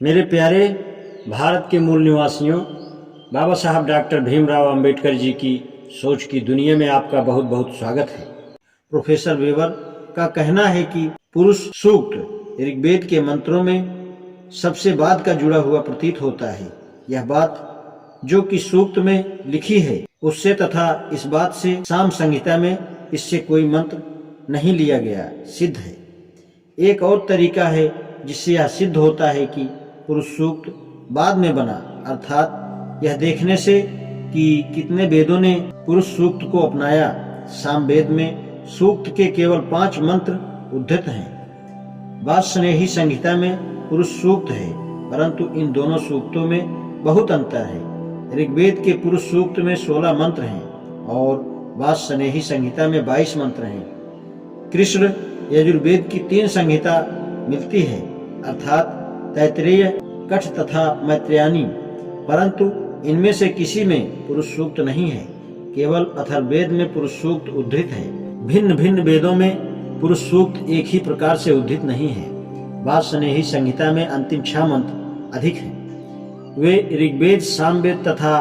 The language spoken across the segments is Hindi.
मेरे प्यारे भारत के मूल निवासियों, बाबा साहब डॉक्टर भीमराव अंबेडकर जी की सोच की दुनिया में आपका बहुत बहुत स्वागत है। प्रोफेसर वेबर का कहना है कि पुरुष सूक्त ऋग्वेद के मंत्रों में सबसे बाद का जुड़ा हुआ प्रतीत होता है। यह बात जो कि सूक्त में लिखी है उससे तथा इस बात से साम संहिता में इससे कोई मंत्र नहीं लिया गया सिद्ध है। एक और तरीका है जिससे यह सिद्ध होता है कि पुरुष सूक्त बाद में बना, अर्थात यह देखने से कि कितने वेदों ने पुरुष सूक्त को अपनाया। साम वेद में सूक्त के केवल 5 मंत्र उद्धृत हैं। वात्स्नेही संहिता में पुरुष सूक्त है, परंतु इन दोनों सूक्तों में बहुत अंतर है। ऋग्वेद के पुरुष सूक्त में 16 मंत्र हैं और वात्स्नेही संहिता में 22 मंत्र हैं। कृष्ण यजुर्वेद की 3 संहिता मिलती है, अर्थात तैत्तिरीय, कठ तथा मैत्रेयनी, परंतु इनमें से किसी में पुरुष सूक्त नहीं है। केवल अथर्ववेद में पुरुष सूक्त उद्धृत है। भिन्न भिन्न वेदों में पुरुष सूक्त एक ही प्रकार से उद्धृत नहीं है। वात्स्नेही संहिता में अंतिम 6 मंत्र अधिक हैं। वे ऋग्वेद, सामवेद तथा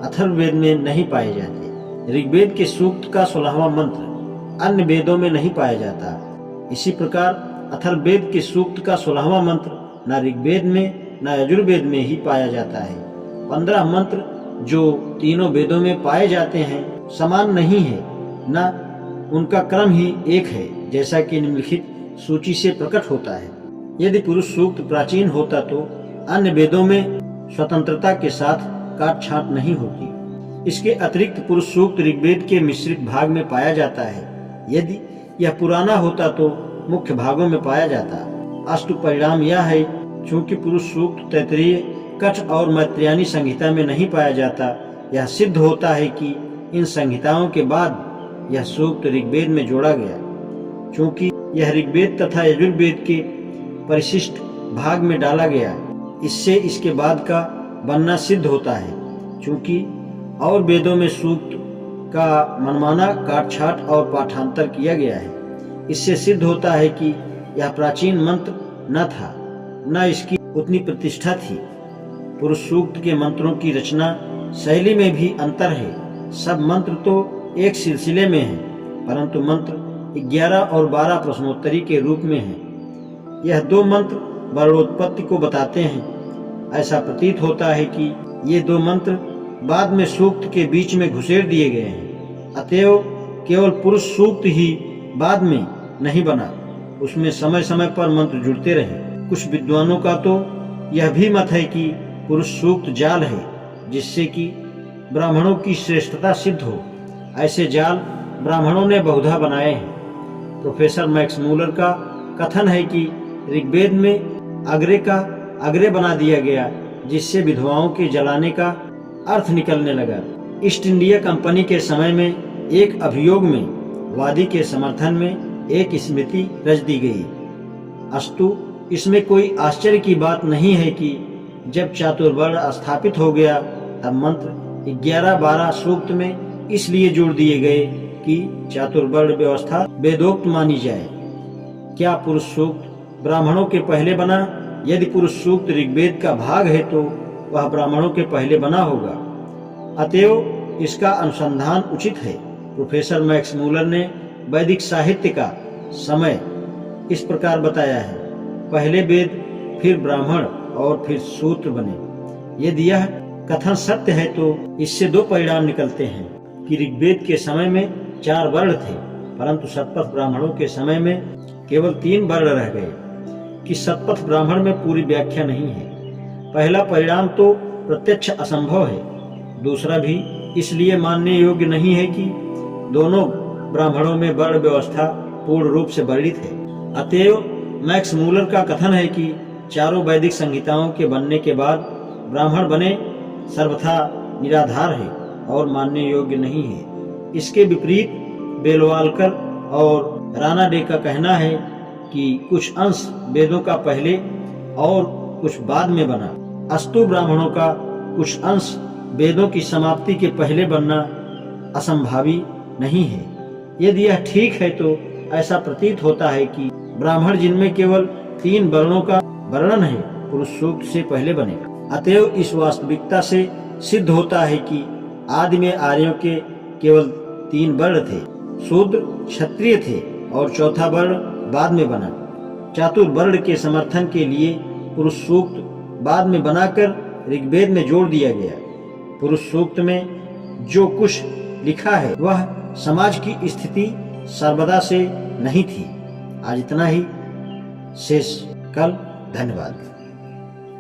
अथर्ववेद में नहीं पाए जाते। ऋग्वेद के सूक्त का 16वां मंत्र अन्य वेदों में नहीं पाया जाता। इसी प्रकार अथर्ववेद के सूक्त का 16वां मंत्र न ऋग्वेद में न यजुर्वेद में ही पाया जाता है। 15 मंत्र जो तीनों वेदों में पाए जाते हैं समान नहीं है, न उनका क्रम ही एक है, जैसा कि निम्नलिखित सूची से प्रकट होता है। यदि पुरुष सूक्त प्राचीन होता तो अन्य वेदों में स्वतंत्रता के साथ काट छांट नहीं होती। इसके अतिरिक्त पुरुष सूक्त ऋग्वेद के मिश्रित भाग में पाया जाता है। यदि यह पुराना होता तो मुख्य भागों में पाया जाता। अस्तु परिणाम यह है, चूंकि पुरुष सूक्त तैत्तिरीय, कठ और मैत्रेयनी संहिता में नहीं पाया जाता, यह सिद्ध होता है कि इन संहिताओं के बाद यह सूक्त ऋग्वेद में जोड़ा गया। चूंकि यह ऋग्वेद तथा यजुर्वेद के परिशिष्ट भाग में डाला गया, इससे इसके बाद का बनना सिद्ध होता है। चूंकि और वेदों में सूक्त का मनमाना काट छाट और पाठांतर किया गया है, इससे सिद्ध होता है कि यह प्राचीन मंत्र न था, न इसकी उतनी प्रतिष्ठा थी। पुरुष सूक्त के मंत्रों की रचना शैली में भी अंतर है। सब मंत्र तो एक सिलसिले में हैं, परंतु मंत्र 11 और 12 प्रश्नोत्तरी के रूप में हैं। यह 2 मंत्र वर्णोत्पत्ति को बताते हैं। ऐसा प्रतीत होता है कि ये 2 मंत्र बाद में सूक्त के बीच में घुसेड़ दिए गए हैं। अतएव केवल पुरुष सूक्त ही बाद में नहीं बना, उसमें समय समय पर मंत्र जुड़ते रहे। कुछ विद्वानों का तो यह भी मत है कि पुरुष सूक्त जाल है, जिससे कि ब्राह्मणों की श्रेष्ठता सिद्ध हो। ऐसे जाल ब्राह्मणों ने बहुधा बनाए हैं। प्रोफेसर मैक्स मूलर का कथन है कि ऋग्वेद में अग्रे का अग्रे बना दिया गया, जिससे विधवाओं के जलाने का अर्थ निकलने लगा। ईस्ट इंडिया कंपनी के समय में एक अभियोग में वादी के समर्थन में एक स्मृति रच दी गई। अस्तु इसमें कोई आश्चर्य की बात नहीं है कि जब चातुर्वर्ण स्थापित हो गया तब मंत्र 11-12 सूक्त में इसलिए जोड़ दिए गए कि चातुर्वर्ण व्यवस्था वेदोक्त मानी जाए। क्या पुरुष सूक्त ब्राह्मणों के पहले बना? यदि पुरुष सूक्त ऋग्वेद का भाग है तो वह ब्राह्मणों के पहले बना होगा। अतएव इसका अनुसंधान उचित है। प्रोफेसर मैक्स मूलर ने वैदिक साहित्य का समय इस प्रकार बताया है: पहले वेद, फिर ब्राह्मण और फिर सूत्र बने। यदि यह कथन सत्य है तो इससे 2 परिणाम निकलते हैं कि ऋग्वेद के समय में 4 वर्ण थे, परंतु शतपथ ब्राह्मणों के समय में केवल 3 वर्ण रह गए। कि शतपथ ब्राह्मण में पूरी व्याख्या नहीं है। पहला परिणाम तो प्रत्यक्ष असंभव है। दूसरा भी इसलिए मानने योग्य नहीं है कि दोनों ब्राह्मणों में वर्ण व्यवस्था पूर्ण रूप से वर्णित है। अतएव मैक्स मूलर का कथन है कि चारों वैदिक संहिताओं के बनने के बाद ब्राह्मण बने सर्वथा निराधार है और मानने योग्य नहीं है। इसके विपरीत बेलवालकर और रानाडे का कहना है कि कुछ अंश वेदों का पहले और कुछ बाद में बना। अस्तु ब्राह्मणों का कुछ अंश वेदों की समाप्ति के पहले बनना असंभावी नहीं है। यदि यह ठीक है तो ऐसा प्रतीत होता है कि ब्राह्मण जिनमें केवल 3 वर्णों का वर्णन है पुरुष सूक्त से पहले बने। अतएव इस वास्तविकता से सिद्ध होता है कि आदि में आर्यों के केवल 3 वर्ण थे, शूद्र, क्षत्रिय थे और चौथा वर्ण बाद में बना। चातुर्वर्ण के समर्थन के लिए पुरुष सूक्त बाद में बनाकर ऋग्वेद में जोड़ दिया गया। पुरुष सूक्त में जो कुछ लिखा है वह समाज की स्थिति सर्वदा से नहीं थी। आज इतना ही, शेष कल। धन्यवाद।